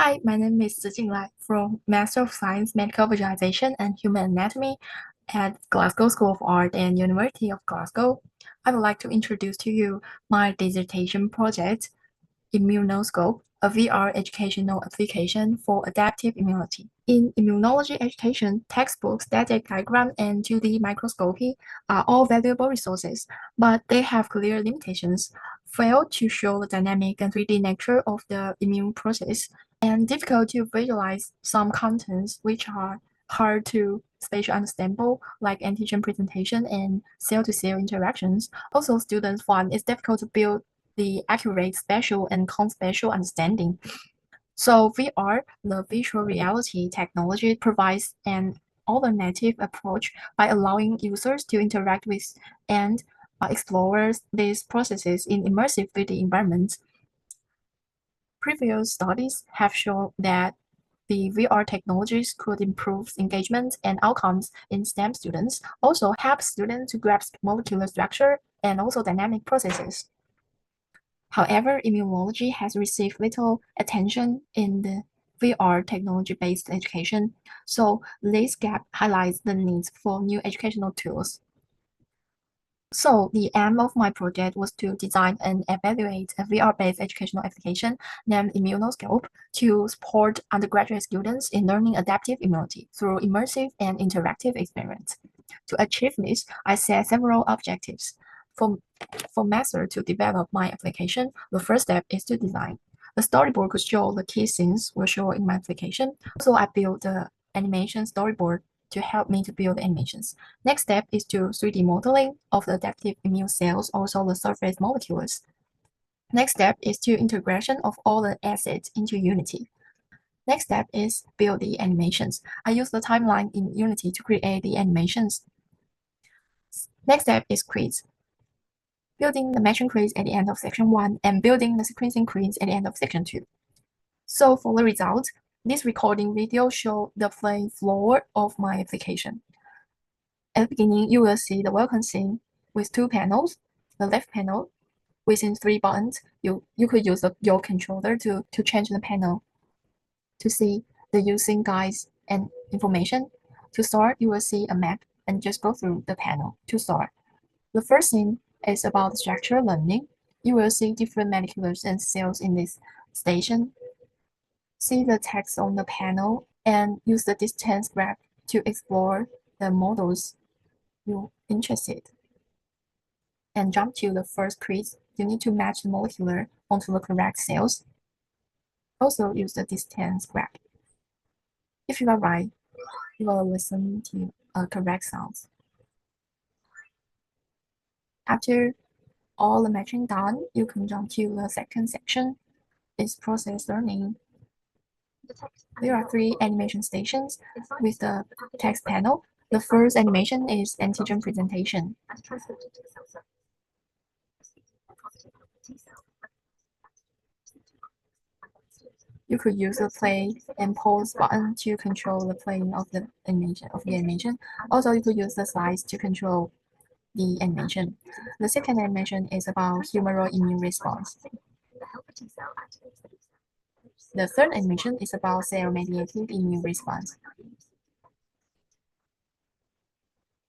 Hi, my name is Zijing Lai from Master of Science Medical Visualization and Human Anatomy at Glasgow School of Art and University of Glasgow. I would like to introduce to you my dissertation project, Immunoscope, a VR educational application for adaptive immunology. In immunology education, textbooks, static diagram, and 2D microscopy are all valuable resources, but they have clear limitations, fail to show the dynamic and 3D nature of the immune process, and difficult to visualize some contents which are hard to spatially understandable, like antigen presentation and cell-to-cell interactions. Also, students find it's difficult to build the accurate spatial and conspatial understanding. So VR, the virtual reality technology, provides an alternative approach by allowing users to interact with and explore these processes in immersive 3D environments. Previous studies have shown that the VR technologies could improve engagement and outcomes in STEM students, also help students to grasp molecular structure and also dynamic processes. However, immunology has received little attention in the VR technology-based education, so this gap highlights the needs for new educational tools. So the aim of my project was to design and evaluate a VR-based educational application named Immunoscope to support undergraduate students in learning adaptive immunity through immersive and interactive experiments. To achieve this, I set several objectives. For master to develop my application, the first step is to design. The storyboard could show the key scenes will show in my application. So I built the animation storyboard to help me to build animations. Next step is to 3D modeling of the adaptive immune cells, also the surface molecules. Next step is to integration of all the assets into Unity. Next step is build the animations. I use the timeline in Unity to create the animations. Next step is quiz. Building the matching quiz at the end of section 1 and building the sequencing quiz at the end of section 2. So for the results, this recording video shows the playing floor of my application. At the beginning, you will see the welcome scene with 2 panels. The left panel, within 3 buttons, you could use your controller to change the panel to see the using guides and information. To start, you will see a map and just go through the panel to start. The first scene is about structural learning. You will see different molecules and cells in this station. See the text on the panel and use the distance graph to explore the models you're interested. And jump to the first quiz. You need to match the molecular onto the correct cells. Also use the distance graph. If you are right, you will listen to correct sounds. After all the matching done, you can jump to the second section. It's process learning. There are 3 animation stations with the text panel. The first animation is antigen presentation. You could use the play and pause button to control the playing of the animation. Also, you could use the slides to control the animation. The second animation is about humoral immune response. The third animation is about cell-mediated immune response.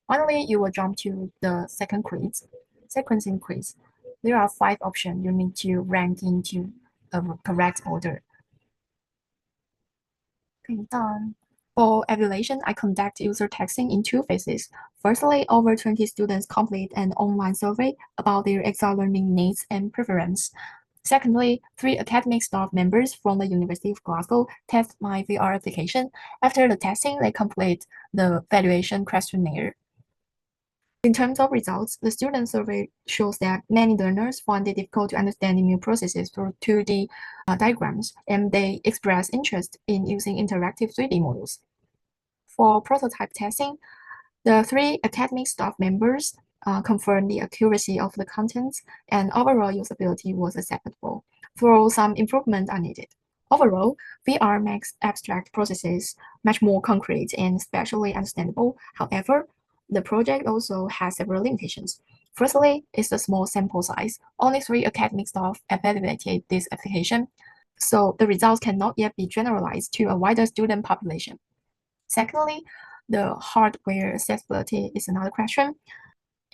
Finally, you will jump to the second quiz, sequencing quiz. There are 5 options you need to rank into a correct order. Okay, done. For evaluation, I conduct user testing in 2 phases. Firstly, over 20 students complete an online survey about their extra learning needs and preference. Secondly, 3 academic staff members from the University of Glasgow test my VR application. After the testing, they complete the evaluation questionnaire. In terms of results, the student survey shows that many learners find it difficult to understand immune processes through 2D diagrams, and they express interest in using interactive 3D models. For prototype testing, the 3 academic staff members confirmed the accuracy of the contents, and overall usability was acceptable, though some improvement are needed. Overall, VR makes abstract processes much more concrete and spatially understandable. However, the project also has several limitations. Firstly, it's a small sample size. Only 3 academic staff evaluated this application. so the results cannot yet be generalized to a wider student population. Secondly, the hardware accessibility is another question.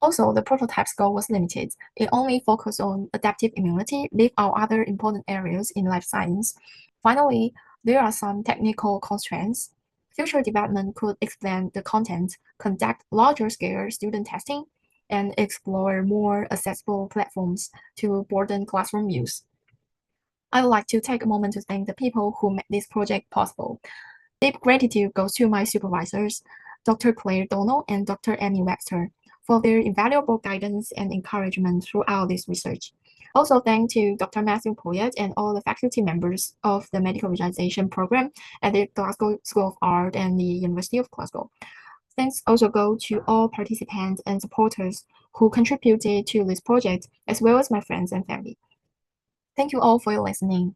Also, the prototype scope was limited. It only focused on adaptive immunity, leave out other important areas in life science. Finally, there are some technical constraints. Future development could expand the content, conduct larger-scale student testing, and explore more accessible platforms to broaden classroom use. I would like to take a moment to thank the people who made this project possible. Deep gratitude goes to my supervisors, Dr. Claire Donald and Dr. Amy Webster, for their invaluable guidance and encouragement throughout this research. Also, thanks to Dr. Matthew Poyet and all the faculty members of the Medical Visualization Program at the Glasgow School of Art and the University of Glasgow. Thanks also go to all participants and supporters who contributed to this project, as well as my friends and family. Thank you all for your listening.